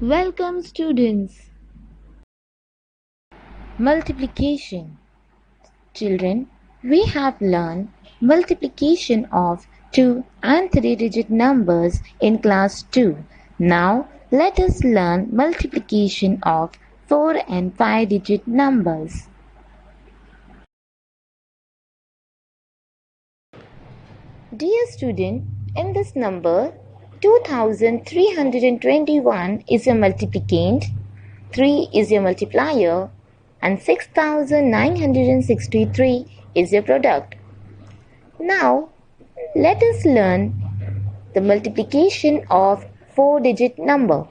Welcome students. Multiplication. Children, we have learned multiplication of 2 and 3-digit numbers in class 2. Now let us learn multiplication of 4 and 5-digit numbers. Dear student, in this number 2321 is your multiplicand, 3 is your multiplier, and 6963 is your product. Now, let us learn the multiplication of 4-digit number.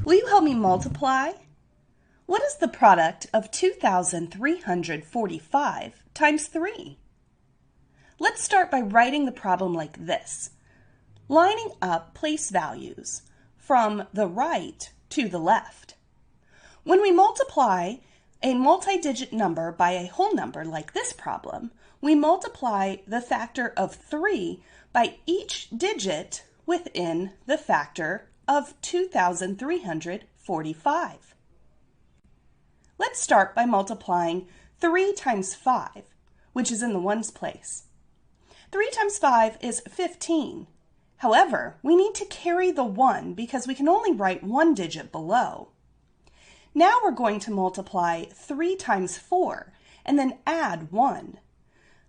Will you help me multiply? What is the product of 2,345 times 3? Let's start by writing the problem like this, lining up place values from the right to the left. When we multiply a multi-digit number by a whole number like this problem, we multiply the factor of 3 by each digit within the factor of 2,345. Let's start by multiplying 3 times 5, which is in the ones place. 3 times 5 is 15. However, we need to carry the 1 because we can only write one digit below. Now we're going to multiply 3 times 4 and then add 1.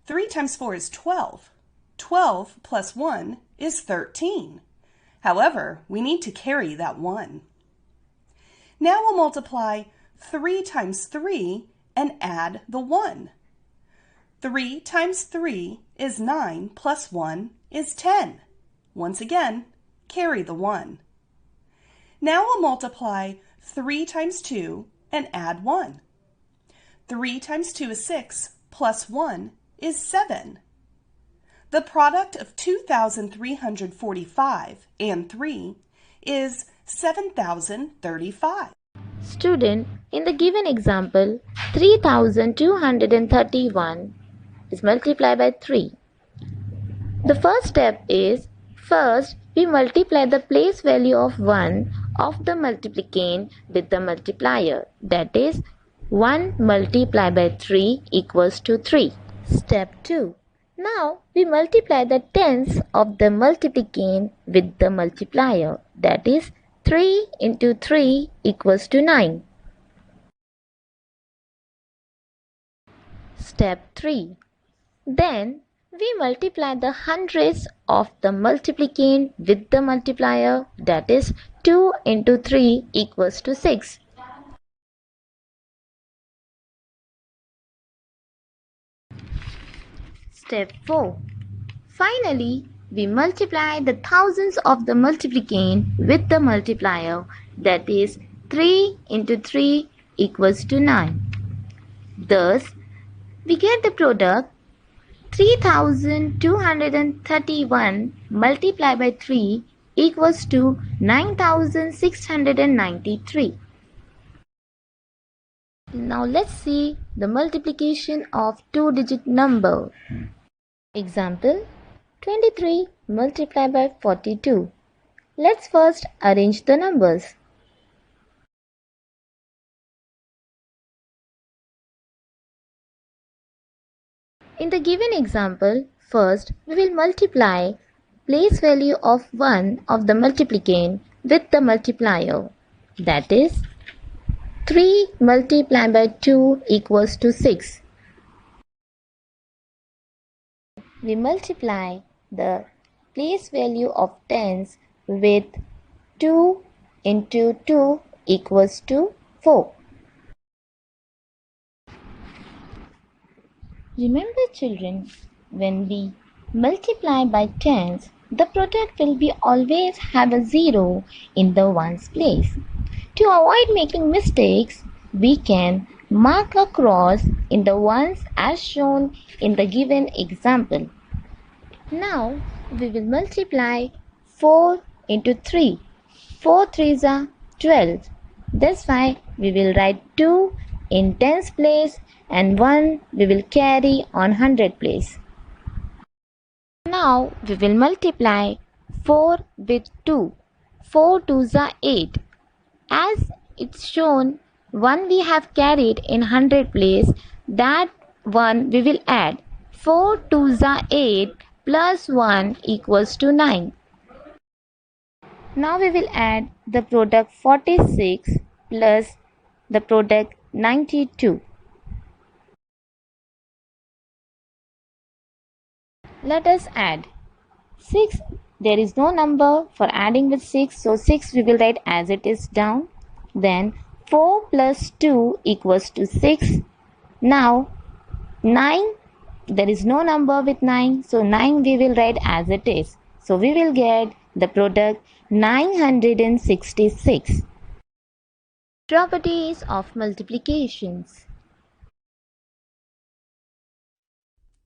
3 times 4 is 12. 12 plus 1 is 13. However, we need to carry that 1. Now we'll multiply 3 times 3 and add the 1. 3 times 3 is 9 plus 1 is 10. Once again, carry the 1. Now we'll multiply 3 times 2 and add 1. 3 times 2 is 6 plus 1 is 7. The product of 2,345 and 3 is 7,035. Student, in the given example, 3231 is multiplied by 3. The first step is, first we multiply the place value of 1 of the multiplicand with the multiplier, that is 1 multiplied by 3 equals to 3. Step 2. Now we multiply the tens of the multiplicand with the multiplier, that is 3 into 3 equals to 9. Step 3. Then we multiply the hundreds of the multiplicand with the multiplier, that is 2 into 3 equals to 6. Step 4. Finally, we multiply the thousands of the multiplicand with the multiplier, that is 3 into 3 equals to 9. Thus, we get the product 3,231 multiplied by 3 equals to 9,693. Now let's see the multiplication of 2-digit number. Example 23 multiplied by 42. Let's first arrange the numbers. In the given example, first we will multiply place value of 1 of the multiplicand with the multiplier, that is 3 multiplied by 2 equals to 6. We multiply the place value of tens with 2 into 2 equals to 4. Remember children, when we multiply by tens, the product will be always have a 0 in the ones place. To avoid making mistakes, we can mark a cross in the ones as shown in the given example. Now we will multiply 4 into 3. 4 3s are 12. That's why we will write 2 in tens place and 1 we will carry on 100 place. Now we will multiply 4 with 2. 4 2s are 8. As it's shown, 1 we have carried in 100 place, that 1 we will add. 4 2s are 8 plus 1 equals to 9. Now we will add the product 46 plus the product 92. Let us add 6. There is no number for adding with 6, so 6 we will write as it is down. Then 4 plus 2 equals to 6. Now 9, there is no number with 9, so 9 we will write as it is. So we will get the product 966. Properties of multiplications.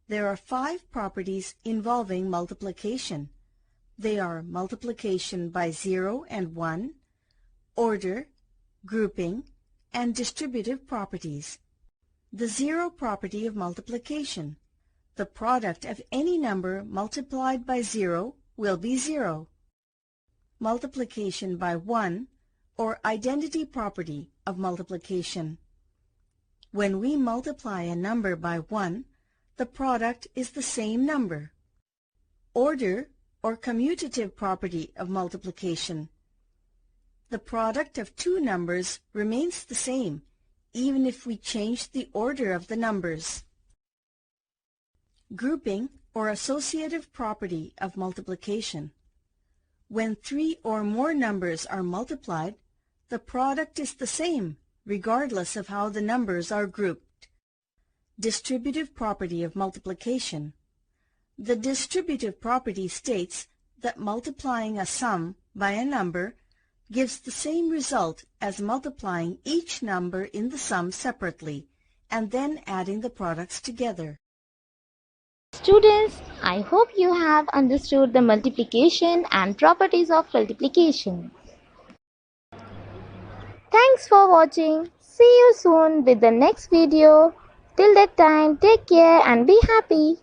There are 5 properties involving multiplication. They are multiplication by 0 and 1, order, grouping, and distributive properties. The zero property of multiplication. The product of any number multiplied by 0 will be 0. Multiplication by 1, or identity property of multiplication. When we multiply a number by 1, the product is the same number. Order, or commutative property of multiplication. The product of two numbers remains the same, even if we change the order of the numbers. Grouping, or associative property of multiplication. When 3 or more numbers are multiplied, the product is the same, regardless of how the numbers are grouped. Distributive property of multiplication. The distributive property states that multiplying a sum by a number gives the same result as multiplying each number in the sum separately and then adding the products together. Students, I hope you have understood the multiplication and properties of multiplication. Thanks for watching. See you soon with the next video. Till that time, take care and be happy.